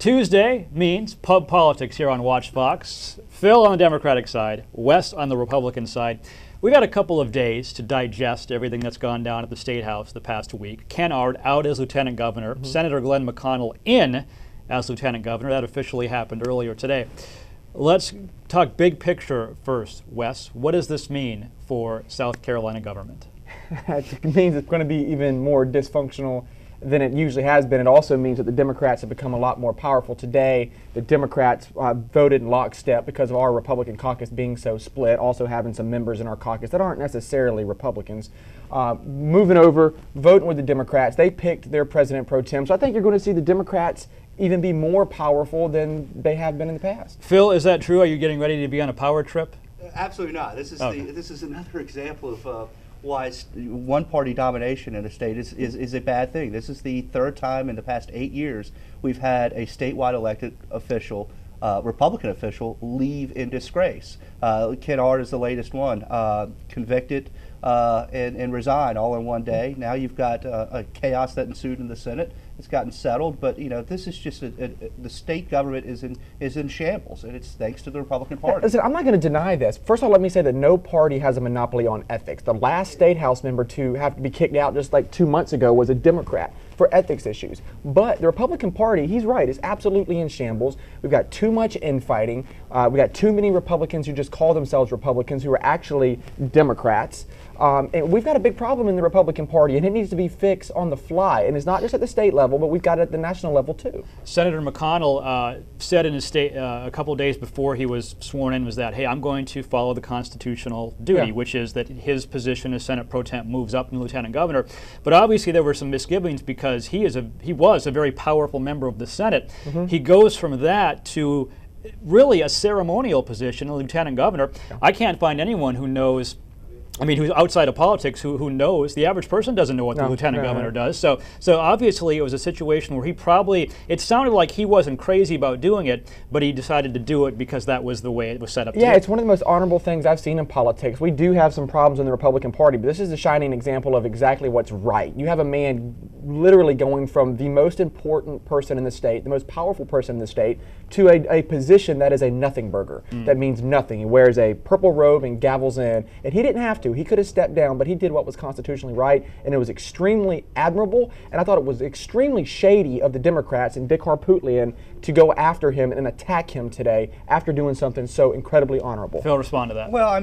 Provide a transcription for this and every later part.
Tuesday means pub politics here on Watch Fox. Phil on the Democratic side, Wes on the Republican side. We've had a couple of days to digest everything that's gone down at the State House the past week. Ken Ard out as Lieutenant Governor, Senator Glenn McConnell in as Lieutenant Governor. That officially happened earlier today. Let's talk big picture first, Wes. What does this mean for South Carolina government? It means it's going to be even more dysfunctional than it usually has been. It also means that the Democrats have become a lot more powerful today. The Democrats voted in lockstep because of our Republican caucus being so split, also having some members in our caucus that aren't necessarily Republicans. Moving over, voting with the Democrats. They picked their president pro tem. So I think you're going to see the Democrats even be more powerful than they have been in the past. Phil, is that true? Are you getting ready to be on a power trip? Absolutely not. This is another example of why one-party domination in a state is a bad thing. This is the third time in the past 8 years we've had a statewide elected official, Republican official, leave in disgrace. Ken Ard is the latest one, convicted and resigned all in one day. Now you've got a chaos that ensued in the Senate. It's gotten settled, but this is just the state government is in shambles, and it's thanks to the Republican Party. Listen, I'm not going to deny this. First of all, let me say that no party has a monopoly on ethics. The last State House member to have to be kicked out just like 2 months ago was a Democrat for ethics issues. But the Republican Party, he's right, is absolutely in shambles. We've got too much infighting. We got too many Republicans who just call themselves Republicans who are actually Democrats. And we've got a big problem in the Republican Party, and it needs to be fixed on the fly. And it's not just at the state level, but we've got it at the national level too. Senator McConnell said in his state a couple of days before he was sworn in was that, hey, I'm going to follow the constitutional duty, which is that his position as Senate pro tem moves up to Lieutenant Governor. But obviously there were some misgivings because he was a very powerful member of the Senate. He goes from that to really a ceremonial position, a Lieutenant Governor. I can't find anyone who knows, who's outside of politics, who knows. The average person doesn't know what the Lieutenant Governor does. So obviously it was a situation where it sounded like he wasn't crazy about doing it, but he decided to do it because that was the way it was set up. Yeah, it's one of the most honorable things I've seen in politics. We do have some problems in the Republican Party, but this is a shining example of exactly what's right. You have a man literally going from the most important person in the state, the most powerful person in the state, to a position that is a nothing burger. That means nothing. He wears a purple robe and gavels in, and he didn't have to. He could have stepped down, but he did what was constitutionally right, and it was extremely admirable, and I thought it was extremely shady of the Democrats and Dick Harpootlian to go after him and attack him today after doing something so incredibly honorable. Phil, respond to that. Well,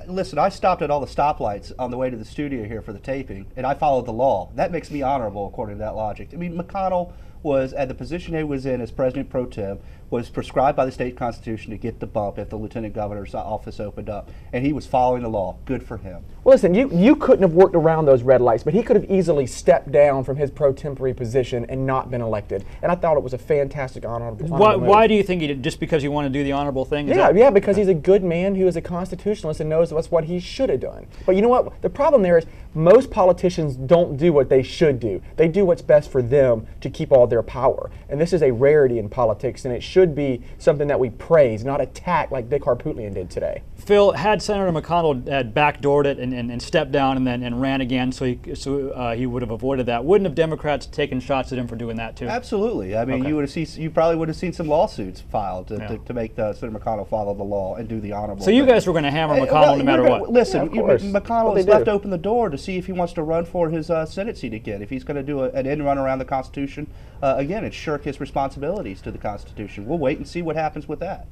listen, I stopped at all the stoplights on the way to the studio here for the taping, and I followed the law. That makes me honorable according to that logic. McConnell was at the position he was in as President Pro Tem, was prescribed by the state constitution to get the bump if the Lieutenant Governor's office opened up, and he was following the law. Good for him. Well, listen, you couldn't have worked around those red lights, but he could have easily stepped down from his pro tempore position and not been elected. And I thought it was a fantastic honorable move. Why do you think he did? Just because you want to do the honorable thing? Yeah, because he's a good man who is a constitutionalist and knows that's what he should have done. But you know what? The problem there is most politicians don't do what they should do. They do what's best for them to keep all their power. And this is a rarity in politics, and it should be something that we praise, not attack like Dick Harpootlian did today. Phil, had Senator McConnell had backdoored it and stepped down and ran again, so he would have avoided that. Wouldn't have Democrats taken shots at him for doing that too? Absolutely. You probably would have seen some lawsuits filed to make Senator McConnell follow the law and do the honorable. So you guys were going to hammer McConnell no matter what. Listen, McConnell has left open the door to see if he wants to run for his Senate seat again. If he's going to do an end run around the Constitution again and shirk his responsibilities to the Constitution. We'll wait and see what happens with that.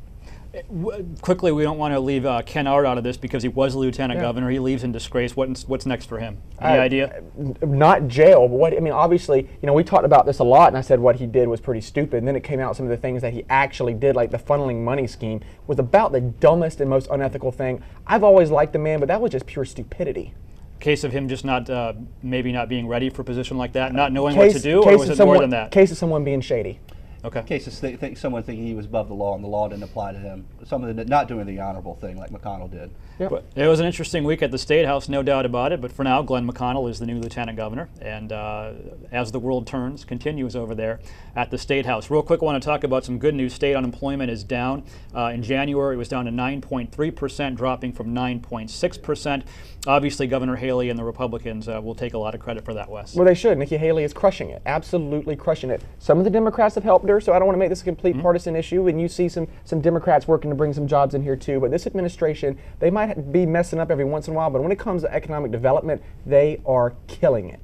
Quickly, we don't want to leave Ken Ard out of this because he was a Lieutenant Governor. He leaves in disgrace. What's next for him? Any idea? Not jail, but obviously, we talked about this a lot, and I said what he did was pretty stupid. And then it came out some of the things that he actually did, like the funneling money scheme, was about the dumbest and most unethical thing. I've always liked the man, but that was just pure stupidity. Case of him just maybe not being ready for a position like that, not knowing what to do, or was it more than that? Case of someone being shady. Okay. Cases someone thinking he was above the law and the law didn't apply to him. Someone not doing the honorable thing like McConnell did. Yep. But it was an interesting week at the State House, no doubt about it. But for now, Glenn McConnell is the new Lieutenant Governor, and as the world turns, continues over there at the State House. Real quick, I want to talk about some good news. State unemployment is down. In January, it was down to 9.3%, dropping from 9.6%. Obviously, Governor Haley and the Republicans will take a lot of credit for that, Wes. Well, they should. Nikki Haley is crushing it, absolutely crushing it. Some of the Democrats have helped her. wonder, so I don't want to make this a complete partisan issue, and you see some Democrats working to bring some jobs in here too, but this administration, they might be messing up every once in a while, but when it comes to economic development, they are killing it.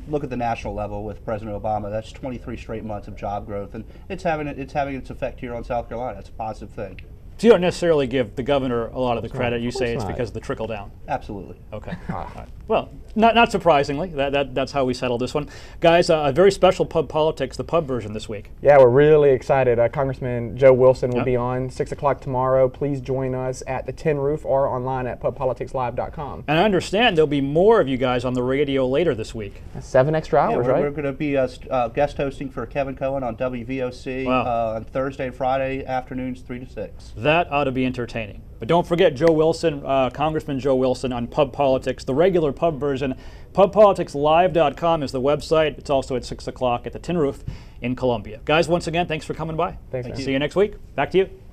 Look at the national level with President Obama. That's 23 straight months of job growth, and it's having its effect here on South Carolina. It's a positive thing. So you don't necessarily give the governor a lot of the credit. You say it's because of the trickle down. Absolutely. Okay. All right. Well, not surprisingly, that's how we settled this one. Guys, a very special Pub Politics, the pub version this week. Yeah, we're really excited. Congressman Joe Wilson will be on 6 o'clock tomorrow. Please join us at the Tin Roof or online at pubpoliticslive.com. And I understand there'll be more of you guys on the radio later this week. 7 extra hours, right? We're going to be guest hosting for Kevin Cohen on WVOC on Thursday and Friday afternoons 3 to 6. That ought to be entertaining. But don't forget Joe Wilson, Congressman Joe Wilson on Pub Politics, the regular pub version. PubPoliticsLive.com is the website. It's also at 6 o'clock at the Tin Roof in Columbia. Guys, once again, thanks for coming by. Thanks, man. See you next week. Back to you.